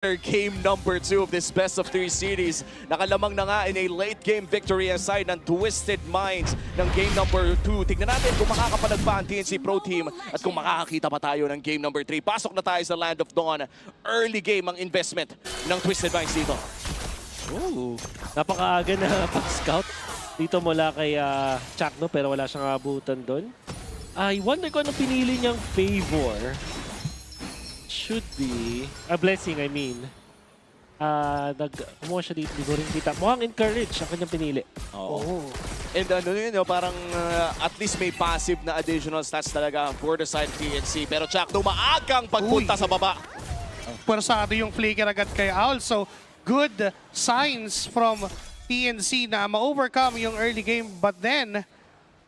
Game number 2 of this best of 3 series. Nakalamang na nga in a late game victory aside ng Twisted Minds ng game number 2. Tignan natin kung makakapalag pa ang TNC Pro Team at kung makakakita pa tayo ng game number 3. Pasok na tayo sa Land of Dawn. Early game ang investment ng Twisted Minds dito. Ooh, napakaaga na pag-scout dito mula kay Chakno pero wala siyang abutan doon. I wonder kung anong pinili niyang favor. Should be a blessing, I mean. Kumuha siya dito, hindi ko rin kita. Mukhang encourage ang kanyang pinili. Oo. And ano yun, parang at least may passive na additional stats talaga for the side TNC. Pero Chakno, maagang pagpunta sa baba. Pwersado yung flicker agad kay Owl. So, good signs from TNC na ma-overcome yung early game. But then,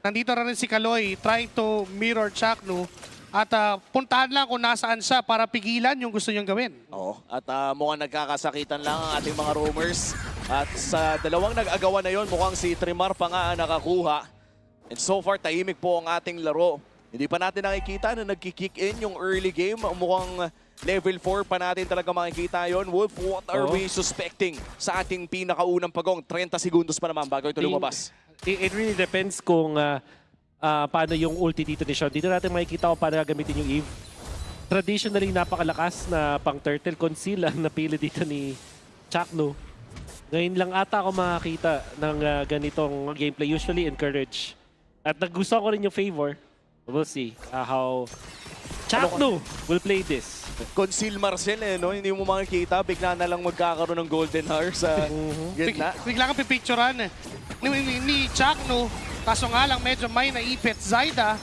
nandito na rin si Kaloy trying to mirror Chakno. At puntahan lang kung nasaan siya para pigilan yung gusto niyang gawin. Oo. At mukhang nagkakasakitan lang ang ating mga roamers. At sa dalawang nag-agawan na yon, mukhang si Trimar pa nga ang nakakuha. And so far, tahimik po ang ating laro. Hindi pa natin nakikita na nagki-kick in yung early game. Mukhang level 4 pa natin talaga makikita yon. Wolf, what are we suspecting sa ating pinakaunang pagong? 30 segundos pa naman bago ito lumabas. It really depends kung paano yung ulti dito ni Sean. Dito natin makikita kung paano gagamitin yung Eve. Traditionally, napakalakas na pang-turtle conceal ang napili dito ni Chakno. Ngayon lang ata ako makakita ng ganitong gameplay. Usually, encourage. At nagustuhan ko rin yung favor. We'll see how Chakno will play this. Conceal Marcel no? Hindi mo makikita. Bigla na lang magkakaroon ng golden hour sa gitna. Bigla kang pipicturean ni Chakno. Kaso nga lang, medyo may naipit Zyda.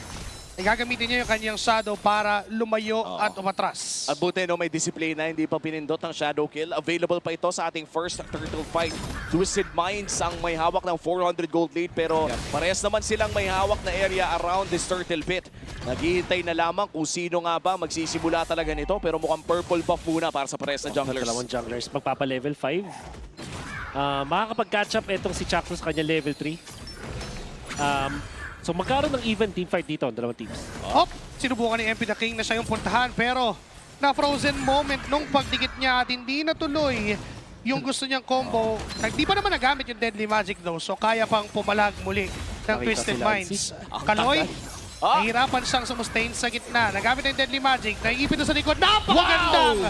Gagamitin niya yung kanyang shadow para lumayo at umatras. At buti no, may display na hindi pa pinindot ang shadow kill. Available pa ito sa ating first turtle fight. Twisted Minds ang may hawak ng 400 gold lead pero parehas naman silang may hawak na area around this turtle pit. Naghihintay na lamang kung sino nga ba magsisimula talaga nito pero mukhang purple buff muna para sa parehas na junglers. Dalawang junglers magpapa-level 5. Makakapag-catch up itong si Chakno sa kanya level 3. So magkaroon ng even team fight dito ang dalawang teams. Sinubukan ni MP the King na siya yung puntahan pero na-frozen moment nung pagdikit niya at hindi natuloy yung gusto niyang combo. Hindi pa naman nagamit yung Deadly Magic though, so kaya pang pumalag muli ng Twisted Minds. Kaloy, nahihirapan siyang sumustain sa gitna. Nagamit na yung Deadly Magic, naiipit sa likod. Napakagandang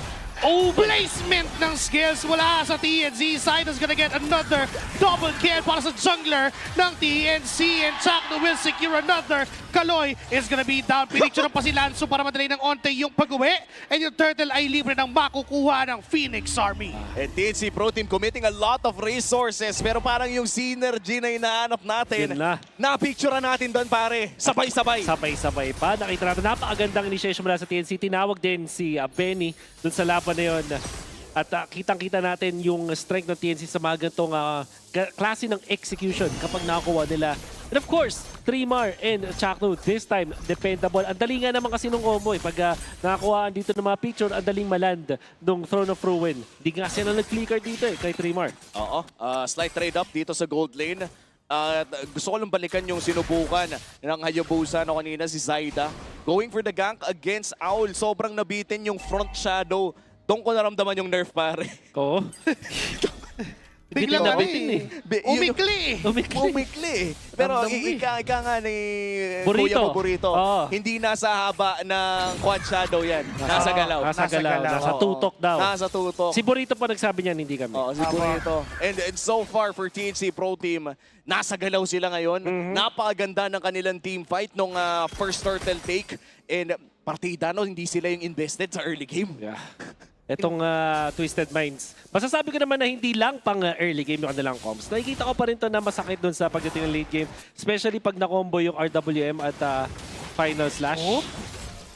placement ng skills mula sa TNC. Side is gonna get another double kill para sa jungler ng TNC and Chakno will secure another. Kaloy is gonna be down. Pinicture pa si Lanzo para madali ng onte yung pag-uwi and yung turtle ay libre ng makukuha ng Phoenix Army. And TNC Pro Team committing a lot of resources pero parang yung synergy na hinahanap natin. Na-picturean natin doon pare. Sabay-sabay. Sabay-sabay pa. Nakita natin napakagandang initiation mula sa TNC. Tinawag din si Benny dun sa laban na yun. At kitang-kita natin yung strength ng TNC sa mga ganitong klase ng execution kapag nakakuha nila. And of course, Trimar and Chakno this time dependable. Ang dali nga naman kasi nung combo eh. Pag nakakuhaan dito ng mga picture, ang daling maland nung Throne of Ruin. Hindi nga sila nag-flicker dito eh kay Trimar. Oo. Slight trade up dito sa gold lane. Gusto ko lang balikan yung sinubukan ng Hayabusa no kanina si Zyda. Going for the gank against Owl. Sobrang nabitin yung front shadow. Doon ko naramdaman yung nerf pare. Oo. Biglang Umikli. Pero ika nga ni Burrito. Kuya Burrito. Hindi nasa haba ng quad shadow yan. Nasa galaw. Nasa tutok daw. Nasa tutok. Si Burrito pa nagsabi niyan, hindi kami. Oo, si Burrito. And so far for TNC Pro Team, nasa galaw sila ngayon. Napakaganda ng kanilang team fight nung first turtle take. And partida no, hindi sila yung invested sa early game. Yeah. Itong Twisted Minds. Masasabi ko naman na hindi lang pang early game yung kanilang comms. Nakikita ko pa rin to na masakit dun sa pagdating ng late game. Especially pag na-combo yung RWM at Final Slash.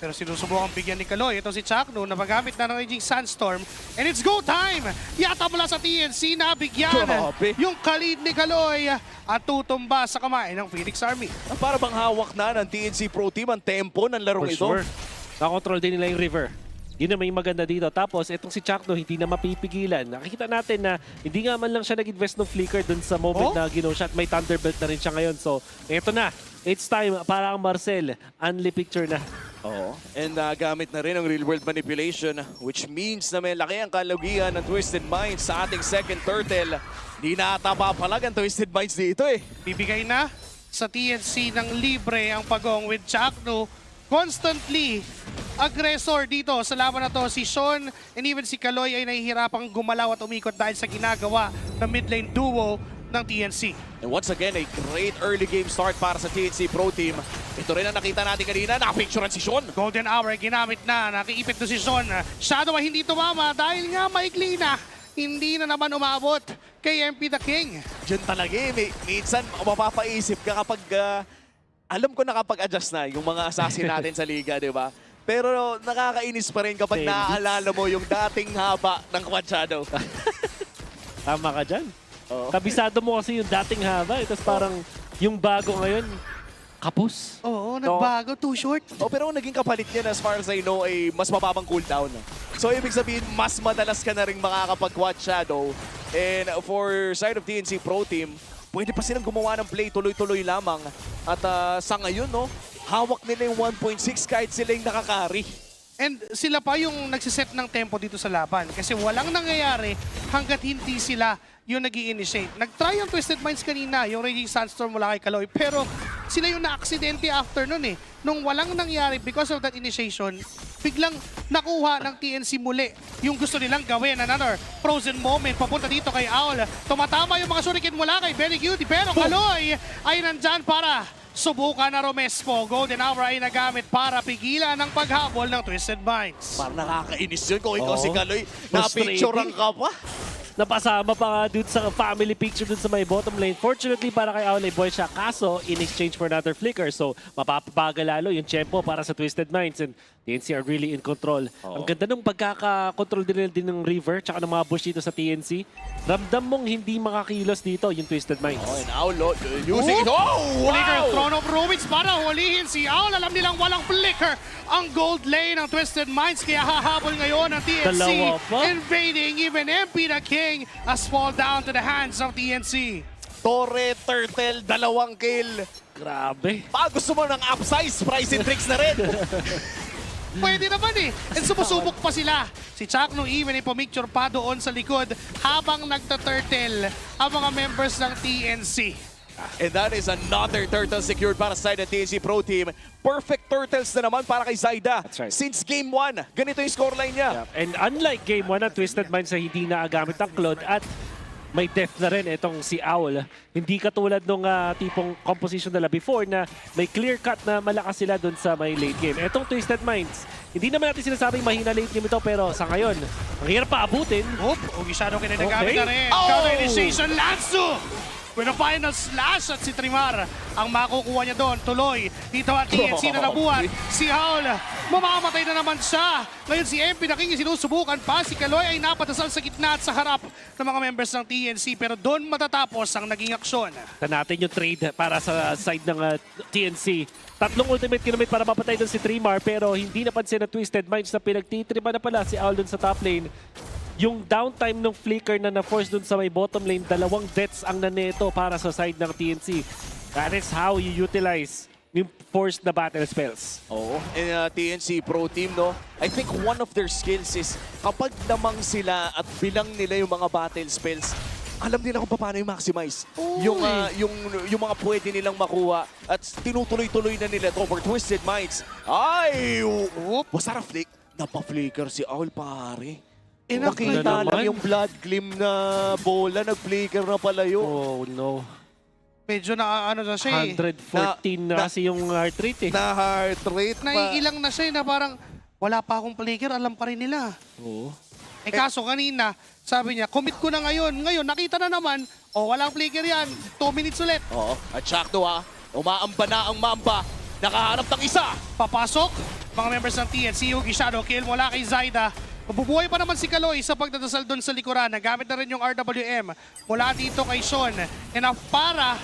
Pero sinusubukan bigyan ni Kaloy. Ito si Chakno na magamit na ng Raging Sandstorm. And it's go time! Yata mula sa TNC na bigyan yung kalid ni Kaloy at tutumba sa kamay ng Phoenix Army. Para bang hawak na ng TNC Pro Team ang tempo ng larong ito. Sure. Nakontrol din nila yung river. Yun na may maganda dito. Tapos, itong si Chakno, hindi na mapipigilan. Nakikita natin na hindi nga man lang siya nag-invest ng flicker dun sa moment na gino-shot. May Thunderbolt na rin siya ngayon. So, eto na. It's time para ang Marcel. Unli picture na. Oo. And gamit na rin ang real-world manipulation, which means na may laki ang kalugihan ng Twisted Minds sa ating second turtle. Di na ata papalag ang Twisted Minds dito eh. Bibigay na sa TNC ng libre ang pagong with Chakno. Constantly aggressor dito sa laban na to. Si Sean and even si Kaloy ay nahihirapang gumalaw at umikot dahil sa ginagawa ng mid lane duo ng TNC. And once again, a great early game start para sa TNC Pro Team. Ito rin ang nakita natin kanina. Nakapicturean si Sean. Golden Hour ginamit na. Nakiipit to si Sean. Shadow ay hindi tumama dahil nga maikli na. Hindi na naman umabot kay MP the King. Diyan talaga eh. Minsan, mapapaisip ka kapag... alam ko nakapag-adjust na yung mga assassin natin sa liga, di ba? Pero nakakainis pa rin kapag Same. naaalala mo yung dating haba ng Quad Shadow. Tama ka dyan. Oo. Kabisado mo kasi yung dating haba. Tapos parang yung bago ngayon, kapos. Oo, nagbago. Too short. Oh, pero ang naging kapalit niyan as far as I know ay mas mababang cooldown. So ibig sabihin, mas madalas ka na rin makakapag-Quad Shadow. And for side of TNC Pro Team, pwede pa silang gumawa ng play tuloy-tuloy lamang. At sa ngayon, no, hawak nila yung 1.6 kahit sila yung nakakari. And sila pa yung nagsiset ng tempo dito sa laban. Kasi walang nangyayari hanggat hindi sila yung nag-i-initiate. Nag-try ang Twisted Minds kanina, yung Raging Sandstorm mula kay Kaloy. Pero sila yung na-aksidente after nun eh. Nung walang nangyari because of that initiation, biglang nakuha ng TNC muli yung gusto nilang gawin. Another frozen moment papunta dito kay Owl. Tumatama yung mga shuriken mula kay Benny Cutie. Pero Kaloy ay nandyan para subukan na Romespo. Golden Hour ay nagamit para pigilan ang paghabol ng Twisted Minds. Parang nakakainis yun kung ikaw Oo. si Kaloy. Frustrating. Na-picturean ka pa. Napasama pa nga dun sa family picture dun sa may bottom lane. Fortunately para kay Aulay Boy siya. Kaso, in exchange for another flicker. So, mapapabagal lalo yung tempo para sa Twisted Minds. And TNC are really in control. Oo. Ang ganda nung pagkaka-control din ng River tsaka ng mga bush dito sa TNC. Ramdam mong hindi makakilos dito yung Twisted Minds. Oh, and Owl using it. Oh, Flicker, wow! Throne of Rubits para hulihin si Owl. Alam nilang walang flicker ang gold lane ng Twisted Minds. Kaya hahabol ngayon ang TNC. Dalawa pa? Invading even MP the King as fall down to the hands of TNC. Torre, Turtle, 2 kill. Grabe. Gusto mo ng upsize, price and tricks na rin. Pwede naman eh. And sumusubok pa sila. Si Chakno even ay pumicture pa doon sa likod habang nagta-turtle ang mga members ng TNC. And that is another turtle secured para sa side ng TNC Pro Team. Perfect turtles na naman para kay Zaida. That's right. Since game 1, ganito yung scoreline niya. And unlike Game 1 na Twisted Minds na hindi naagamit ang Claude at may death na rin itong si Owl. Hindi katulad nung tipong composition nila before na may clear cut na malakas sila dun sa may late game. Itong Twisted Minds, hindi naman natin sinasabing mahina late game ito pero sa ngayon, ang hirap pa abutin. Oop, Ugisado kinagamit Okay. na rin. Oh! Counter initiation, Lanzu! With a final slash at si Trimar ang makukuha niya doon. Tuloy, dito ang TNC na nabuhat. Si Howl, mamamatay na naman siya. Ngayon si MP na King sinusubukan pa. Si Kaloy ay napatasal sa gitna at sa harap ng mga members ng TNC. Pero doon matatapos ang naging aksyon. Ito natin yung trade para sa side ng TNC. Tatlong ultimate kinamit para mapatay doon si Trimar pero hindi napansin na Twisted Minds na pinagtitripa na pala si Owl doon sa top lane. Yung downtime ng flicker na na-force dun sa may bottom lane, 2 deaths ang naneto para sa side ng TNC. That is how you utilize yung forced na battle spells. Oo. And TNC Pro Team, no? I think one of their skills is kapag namang sila at bilang nila yung mga battle spells, alam nila kung paano yung maximize. Yung mga pwede nilang makuha at tinutuloy-tuloy na nila over Twisted Minds. Ay! Was that a flick? Napa-flicker si Owl, pare. Nakita na lang naman. yung blood glim na bola, nag-flicker na pala yun. Oh no. Medyo na ano na siya eh. 114 na kasi yung heart rate eh. Na heart rate pa. Naiilang na siya eh, na parang wala pa akong flicker, alam pa rin nila. Oo. Kaso kanina, sabi niya, commit ko na ngayon. Ngayon, nakita na naman, walang flicker yan. 2 minutes ulit. Oo. At Chakno umaamba na ang Mamba. Nakaharap ng isa. Papasok, mga members ng TNC, Yugi Shadow Kill mula kay Zaida. Mabubuhay pa naman si Kaloy sa pagdadasal doon sa likuran. Nagamit na rin yung RWM mula dito kay Sean. Enough para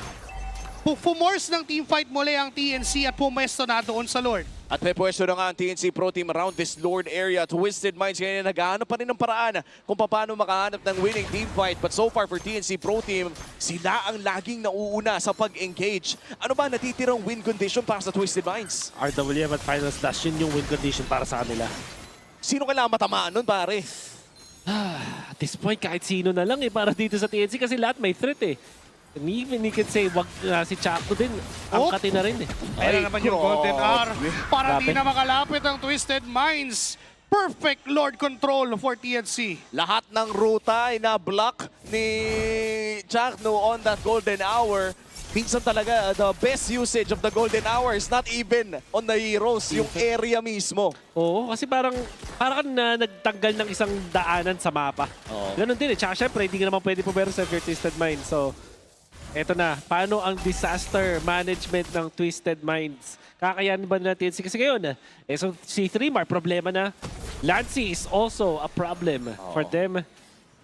pumorce ng teamfight muli ang TNC at pumesto na doon sa Lord. At may pwesto na nga ang TNC Pro Team around this Lord area. Twisted Minds ngayon naghahanap pa rin ng paraan kung paano makahanap ng winning team fight. But so far for TNC Pro Team, sila ang laging nauuna sa pag-engage. Ano ba natitirang win condition para sa Twisted Minds? RWM at Final Slash, yun yung win condition para sa kanila. Sino kailangan matamaan nun, pare? At this point, kahit sino na lang para dito sa TNC kasi lahat may threat eh. And even you can say, wag si Chaco din, angkatin na rin eh. Ayan na naman yung Golden Hour para di Grabe. na makalapit ang Twisted Minds. Perfect Lord control for TNC. Lahat ng ruta ay na-block ni Chakno on that Golden Hour. Minsan talaga, the best usage of the Golden Hour is not even on the heroes, yung area mismo. Oo, kasi parang na nagtanggal ng isang daanan sa mapa. Oo. Ganon din eh. Tsaka syempre, hindi ka naman pwede pumeros sa your Twisted Mind. So, eto na. Paano ang disaster management ng Twisted Minds? Kakayanin ba nila TNC? Kasi ngayon, so si 3mar, problema na. Lancy is also a problem for them.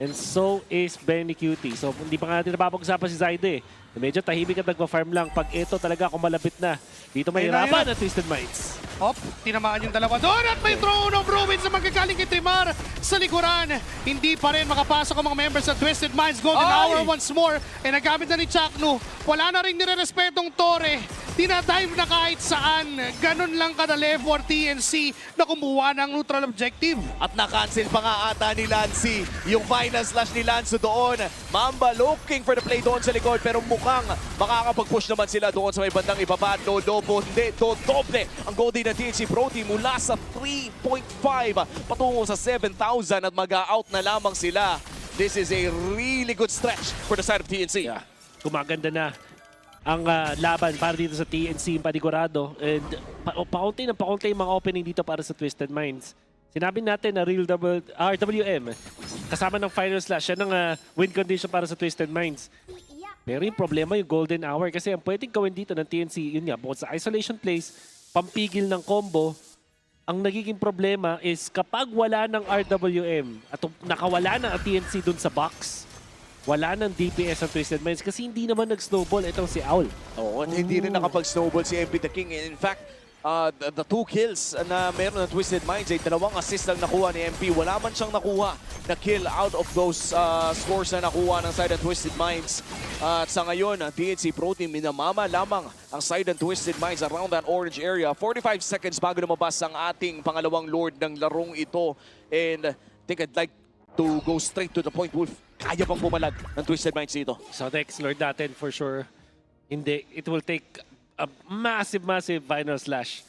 And so is Benny Cutie. So, hindi pa nga natin napapag-usapan si Zyde eh. Medyo tahimik at nagpa-farm lang. Pag ito talaga kumalapit na, dito may Ayun na hirapan yan. ang Twisted Minds. Hop, tinamaan yung dalawa doon at may throne of Ruins na magkagaling kay Trimar sa likuran. Hindi pa rin makapasok ang mga members ng Twisted Minds. Golden Ay! Hour once more. Nagamit na ni Chakno. Wala na rin nire-respetong Torre. Dinadive na kahit saan. Ganun lang kadali for TNC na kumuha ng neutral objective. At na-cancel pa nga ata ni Lancy yung final slash ni Lanzo doon. Mamba looking for the play doon sa likod pero mukhang makakapag-push naman sila doon sa may bandang ibaba. Dodobo, hindi, dodoble ang goal din ng TNC Pro Team mula sa 3.5 patungo sa 7,000 at mag-out na lamang sila. This is a really good stretch for the side of TNC. Yeah. Gumaganda na ang laban para dito sa TNC Panigurado. And paunti yung mga opening dito para sa Twisted Minds. Sinabi natin na real RWM kasama ng Final Slash, yan ang win condition para sa Twisted Minds. Pero yung problema yung Golden Hour kasi ang pwedeng gawin dito ng TNC, yun nga, bukod sa isolation plays, pampigil ng combo, ang nagiging problema is kapag wala ng RWM at nakawala na ang TNC dun sa box, wala ng DPS ang Twisted Minds kasi hindi naman nag-snowball itong si Owl. Oo, at hindi rin nakapag-snowball si MP The King. In fact, the 2 kills na meron ng Twisted Minds ay 2 assist lang nakuha ni MP. Wala man siyang nakuha na kill out of those scores na nakuha ng side ng Twisted Minds. At sa ngayon, ang TNC Pro Team minamama lamang ang side ng Twisted Minds around that orange area. 45 seconds bago lumabas ang ating pangalawang Lord ng larong ito. And I think I'd like to go straight to the point, Wolf. Kaya bang pumalag ng Twisted Minds dito? So next Lord natin for sure, hindi. It will take a massive Final Slash.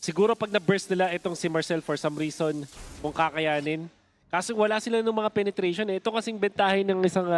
Siguro pag na-burst nila itong si Marcel for some reason, kung kakayanin. Kaso wala sila ng mga penetration. Ito kasing bentahin ng isang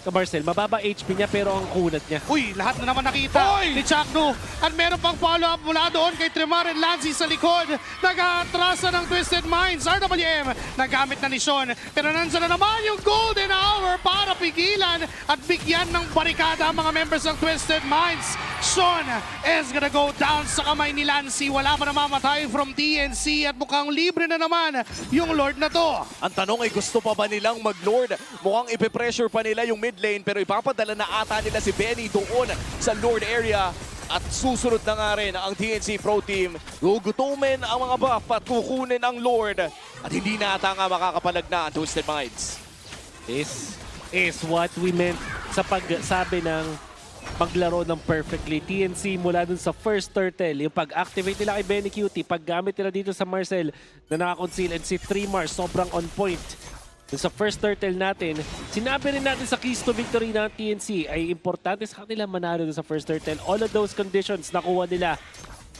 Marcel. Mababa HP niya pero ang kunat niya. Uy, lahat na naman nakita ni Chakno. At meron pang follow-up mula doon kay Tremar and Lancy sa likod. Nag-aatrasa ng Twisted Minds. RWM, nagamit na ni Sean. Pero nandiyan na naman yung Golden Hour para pigilan at bigyan ng barikada ang mga members ng Twisted Minds. Sean is gonna go down sa kamay ni Lancy. Wala pa namamatay from TNC at mukhang libre na naman yung Lord na to. Ang tanong ay gusto pa ba nilang mag-Lord? Mukhang ipipressure pa nila yung mid lane pero ipapadala na ata nila si Benny doon sa Lord area. At susunod na nga rin ang TNC Pro Team. Gugutumin ang mga buff at kukunin ang Lord. At hindi na ata nga makakapalag na ang Twisted Minds. This is what we meant sa pagsabi ng paglaro ng perfectly. TNC mula dun sa first turtle, yung pag-activate nila kay Benny Cutie, paggamit nila dito sa Marcel na nakakonceal and si 3mar sobrang on point. Dun sa first turtle natin, sinabi rin natin sa keys to victory ng TNC ay importante sa kanila manalo dun sa first turtle. All of those conditions nakuha nila.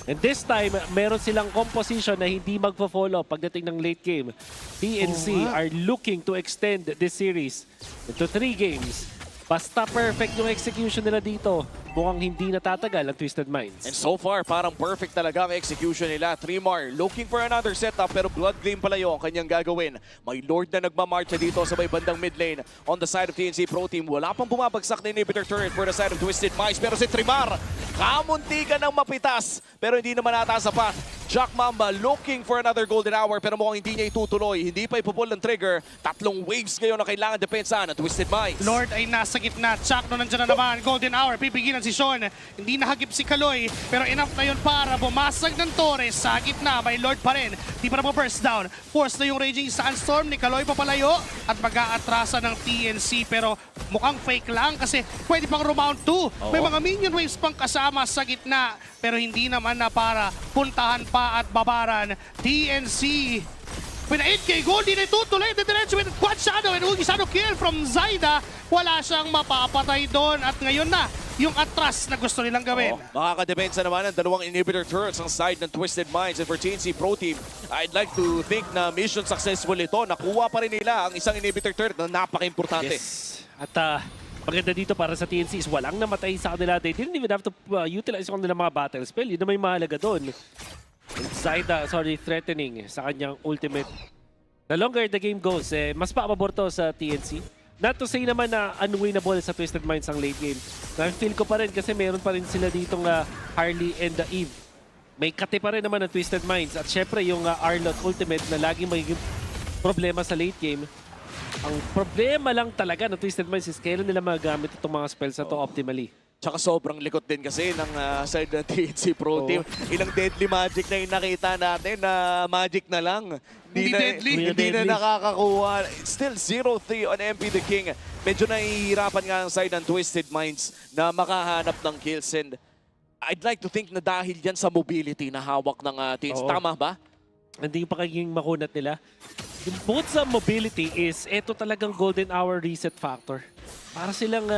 And this time, meron silang composition na hindi magpo-follow pagdating ng late game. TNC are looking to extend this series into 3 games. Basta perfect yung execution nila dito, mukhang hindi natatagal ang Twisted Minds. And so far, parang perfect talaga ang execution nila. Trimar looking for another setup pero Blood Gleam pala yun ang kanyang gagawin. May Lord na nagmamarcha dito sa may bandang mid lane. On the side of TNC Pro Team, wala pang bumabagsak na inhibitor turret for the side of Twisted Minds. Pero si Trimar, kamunti ka ng mapitas pero hindi naman ata sapat. Jack Mamba looking for another golden hour pero mukhang hindi niya itutuloy. Hindi pa ipupull ng trigger. 3 waves ngayon na kailangan depensa ng Twisted Minds. Lord ay nasa gitna. Chakno nandiyan na naman. Golden Hour. Pipigilan si Sean. Hindi nahagip si Kaloy. Pero enough na yun para bumasag ng Torres. Sa gitna, may Lord pa rin. Di pa na first down. Force na yung Raging Sandstorm ni Kaloy papalayo. At mag-aatrasa ng TNC. Pero mukhang fake lang kasi pwede pang round 2. May mga minion waves pang kasama sa gitna. Pero hindi naman na para puntahan pa at babaran. TNC. With 8K gold, di na itutuloy. Diretso with quad shadow and Ugi Shadow kill from Zaida. Wala siyang mapapatay doon. At ngayon na, yung atras na gusto nilang gawin. Makakadepensa naman ang dalawang inhibitor turrets ang side ng Twisted Minds. And for TNC Pro Team, I'd like to think na mission successful ito. Nakuha pa rin nila ang isang inhibitor turret na napaka-importante. Yes. At maganda dito para sa TNC is walang namatay sa kanila. They didn't even have to utilize kung nila mga battle spell. Yun na may mahalaga doon. Zaida, threatening sa kanyang ultimate. The longer the game goes, mas paababor to sa TNC. Not to say naman na unwinnable sa Twisted Minds ang late game. Na-feel ko pa rin kasi meron pa rin sila ditong Harley and the Eve. May kate pa rin naman ng Twisted Minds. At syempre yung Arlott ultimate na laging magiging problema sa late game. Ang problema lang talaga ng Twisted Minds is kailan nila magagamit itong mga spells na to optimally. Tsaka sobrang likot din kasi ng side ng TNC Pro Team. Ilang deadly magic na yung nakita natin na magic na lang. Hindi deadly. Hindi na nakakakuha. Still 0-3 on MP the King. Medyo nahihirapan nga ang side ng Twisted Minds na makahanap ng kills. And I'd like to think na dahil yan sa mobility na hawak ng TNC. Oo. Tama ba? Hindi pa kaging makunat nila. Yung both sa mobility is, eto talagang golden hour reset factor. Para silang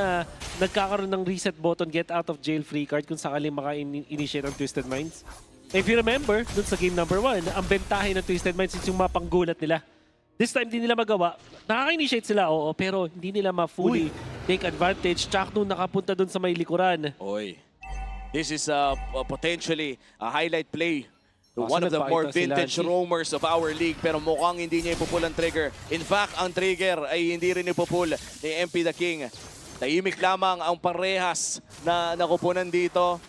nagkakaroon ng reset button, get out of jail free card kung sakaling maka-initiate ang Twisted Minds. If you remember, dun sa game number 1, ang bentahe ng Twisted Minds is yung mapanggulat nila. This time, hindi nila magawa. Nakaka-initiate sila, oo, pero hindi nila ma-fully take advantage. Chak nung nakapunta dun sa may likuran. Oy. This is potentially a highlight play. Baka One of the more nagpakita si vintage Lancy. roamers of our league pero mukhang hindi niya ipupull ang trigger. In fact, ang trigger ay hindi rin ipupull ni MP the King. Tahimik lamang ang parehas na nakupunan dito.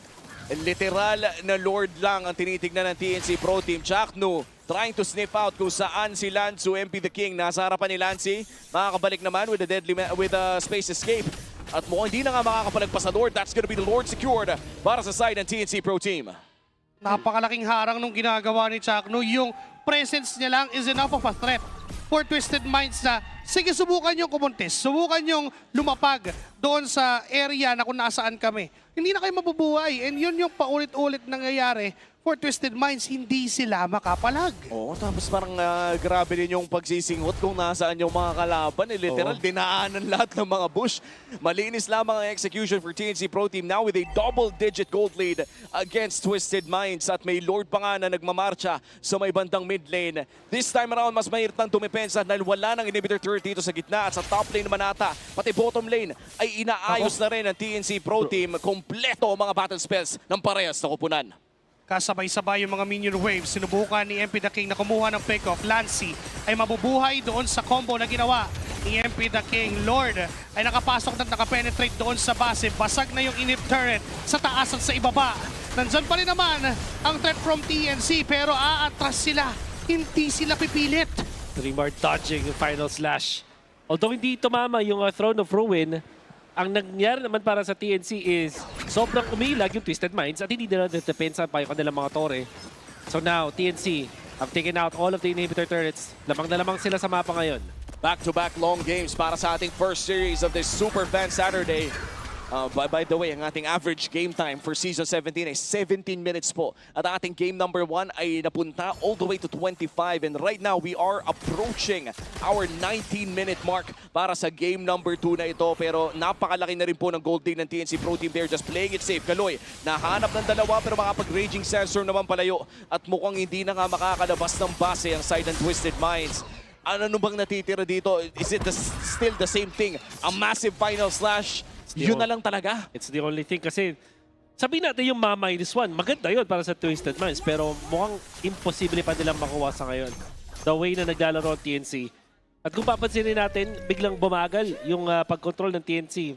Literal na Lord lang ang tinitignan ng TNC Pro Team. Chaknu trying to sniff out kung saan si Lanzu, MP the King. Nasa harapan ni Lancy. Makakabalik naman with a space escape. At mukhang hindi na nga makakapalagpas sa Lord. That's gonna be the Lord secured para sa side ng TNC Pro Team. Napakalaking harang nung ginagawa ni Chakno. Yung presence niya lang is enough of a threat for Twisted Minds na sige, subukan yung kumontes. Subukan yung lumapag doon sa area na kung nasaan kami. Hindi na kayo mabubuhay. And yun yung paulit-ulit nangyayari for Twisted Minds. Hindi sila makapalag. Oo, tapos parang grabe din yung pagsisinghot kung nasaan yung mga kalaban. Literal, dinaanan lahat ng mga bush. Malinis lamang ang execution for TNC Pro Team now with a double-digit gold lead against Twisted Minds. At may Lord pa nga na nagmamarcha sa may bandang mid lane. This time around, mas mahirap tumipensa dahil wala ng inhibitor turret dito sa gitna. At sa top lane naman ata, pati bottom lane ay inaayos na rin ng TNC Pro Team. Kompleto ang mga battle spells ng parehas na kupunan. Kasabay-sabay yung mga minion waves. Sinubukan ni MP the King na kumuha ng pick-off. Lancy ay mabubuhay doon sa combo na ginawa ni MP the King. Lord ay nakapasok at nakapenetrate doon sa base. Basag na yung inhib turret sa taas at sa ibaba. Nandyan pa rin naman ang threat from TNC pero aatras sila. Hindi sila pipilit. Trimar dodging yung final slash. Although hindi tumama yung Throne of Ruin, ang nangyari naman para sa TNC is sobrang umilag yung Twisted Minds at hindi nila depensa pa yung kanilang mga tore. So now, TNC have taken out all of the inhibitor turrets. Lamang na lamang sila sa mapa ngayon. Back-to-back long games para sa ating first series of this Super Fan Saturday. By the way, ang ating average game time for Season 17 ay 17 minutes po. At ang ating game number 1 ay napunta all the way to 25. And right now, we are approaching our 19-minute mark para sa game number 2 na ito. Pero napakalaki na rin po ng gold lead ng TNC Pro Team. They're just playing it safe. Kaloy, nahanap ng dalawa pero makapag-raging sensor naman palayo. At mukhang hindi na nga makakalabas ng base ang side ng Twisted Minds. Ano bang natitira dito? Is it still the same thing? A massive final slash? Yun na lang talaga. It's the only thing kasi sabihin natin yung -1, maganda yun para sa Twisted Minds pero mukhang imposible pa nilang makuha sa ngayon. The way na naglalaro ang TNC. At kung papansinin natin, biglang bumagal yung pag-control ng TNC.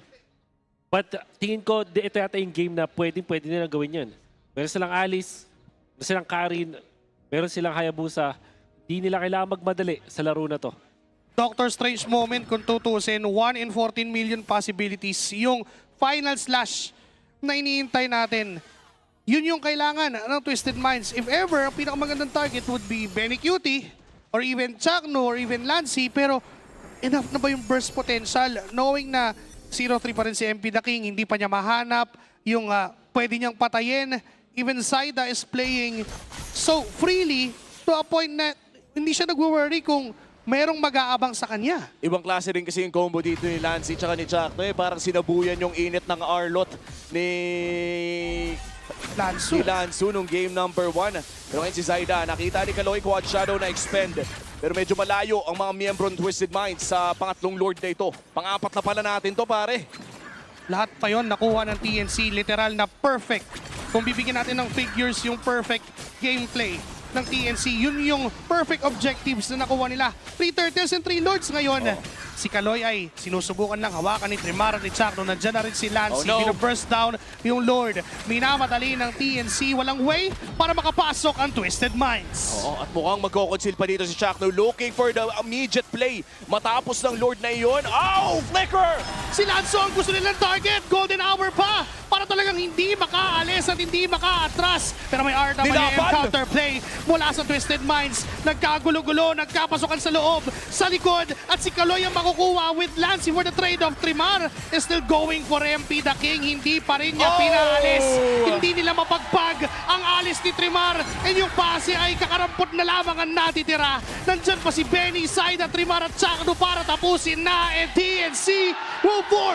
But tingin ko, ito yata yung game na pwede nilang gawin yun. Meron silang Alice, meron silang Karin, Meron silang Hayabusa. Di nila kailangan magmadali sa laro na to. Doctor Strange moment kung tutusin, 1 in 14 million possibilities. Yung final slash na iniintay natin, yun yung kailangan ng Twisted Minds. If ever, ang pinakamagandang target would be Benny Cutie, or even Chakno, or even Lancy, pero enough na ba yung burst potential? Knowing na 0-3 pa rin si MP The King, hindi pa niya mahanap yung pwede niyang patayin. Even Saida is playing so freely to a point na hindi siya nag-worry kung merong mag-aabang sa kanya. Ibang klase rin kasi yung combo dito ni Lancy tsaka ni Chakno. Parang sinabuyan yung init ng Arlot ni Lansu nung game number 1. Pero ngayon si Zaida, nakita ni Kaloy Quad Shadow na expend. Pero medyo malayo ang mga miyembro ng Twisted Minds sa pangatlong Lord na ito. Pang-apat na pala natin to, pare. Lahat pa yon nakuha ng TNC, literal na perfect. Kung bibigyan natin ng figures yung perfect gameplay ng TNC, yun yung perfect objectives na nakuha nila. 3 Turtles and 3 Lords ngayon. Si Kaloy ay sinusubukan ng hawakan ni Trimar at ni Chakno. Nandiyan na rin si Lancy. Oh, no. Burst down yung Lord. Minamadali ng TNC. Walang way para makapasok ang Twisted Minds. Oo, at mukhang magkoconceal pa dito si Chakno, looking for the immediate play. Matapos ng Lord na iyon. Oh, flicker! Si Lanzo ang gusto nilang target. Golden hour pa para talagang hindi makaalis at hindi makaatras. Pero may RW Nilaban! counterplay mula sa Twisted Minds. Nagkagulo-gulo, nagkapasokan sa loob, sa likod. At si Kaloy ang makukuha with Lancy for the trade-off. Trimar is still going for MP The King. Hindi pa rin niya pinaalis. Hindi nila mapagpag ang alis ni Trimar. And yung pase ay kakarampot na lamang ang natitira. Nandyan pa si Benny, Saida, Trimar at Chakno para tapusin na. And TNC will force